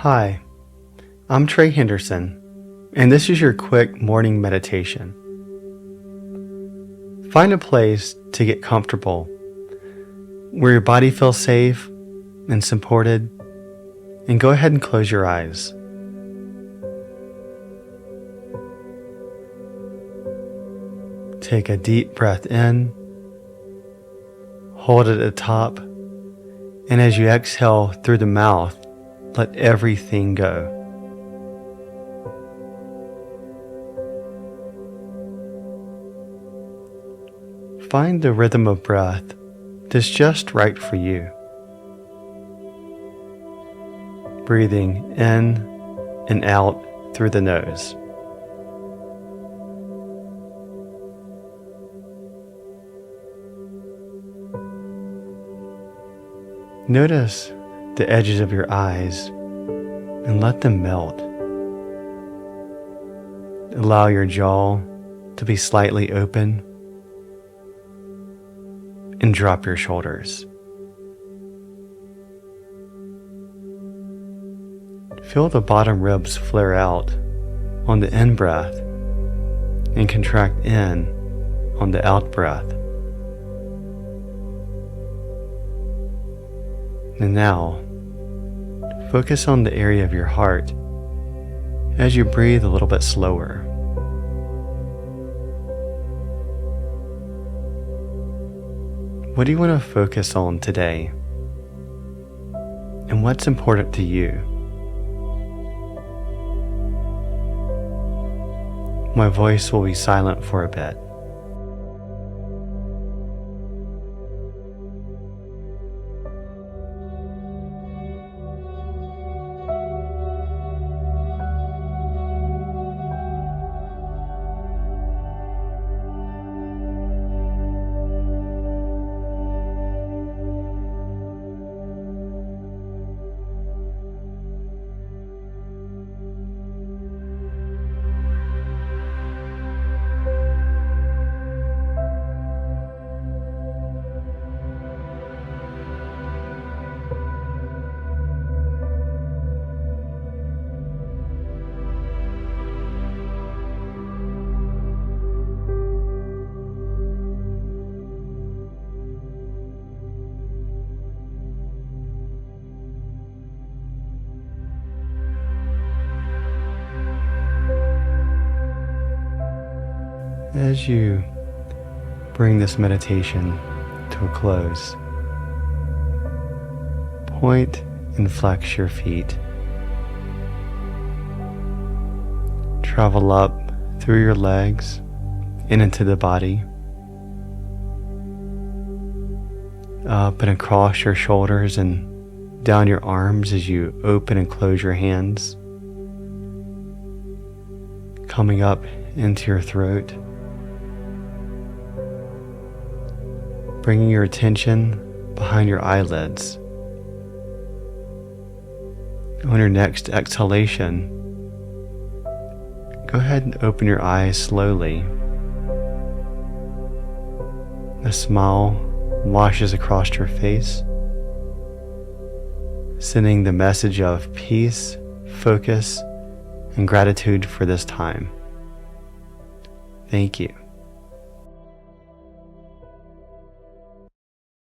Hi, I'm Trey Henderson, and this is your quick morning meditation. Find a place to get comfortable, where your body feels safe and supported, and go ahead and close your eyes. Take a deep breath in, hold it at the top, and as you exhale through the mouth, let everything go. Find the rhythm of breath that's just right for you. Breathing in and out through the nose. Notice the edges of your eyes and let them melt. Allow your jaw to be slightly open and drop your shoulders. Feel the bottom ribs flare out on the in breath and contract in on the out breath. And now, focus on the area of your heart as you breathe a little bit slower. What do you want to focus on today? And what's important to you? My voice will be silent for a bit. As you bring this meditation to a close, point and flex your feet. Travel up through your legs and into the body, up and across your shoulders and down your arms as you open and close your hands, coming up into your throat. Bringing your attention behind your eyelids. On your next exhalation, go ahead and open your eyes slowly. A smile washes across your face, sending the message of peace, focus, and gratitude for this time. Thank you.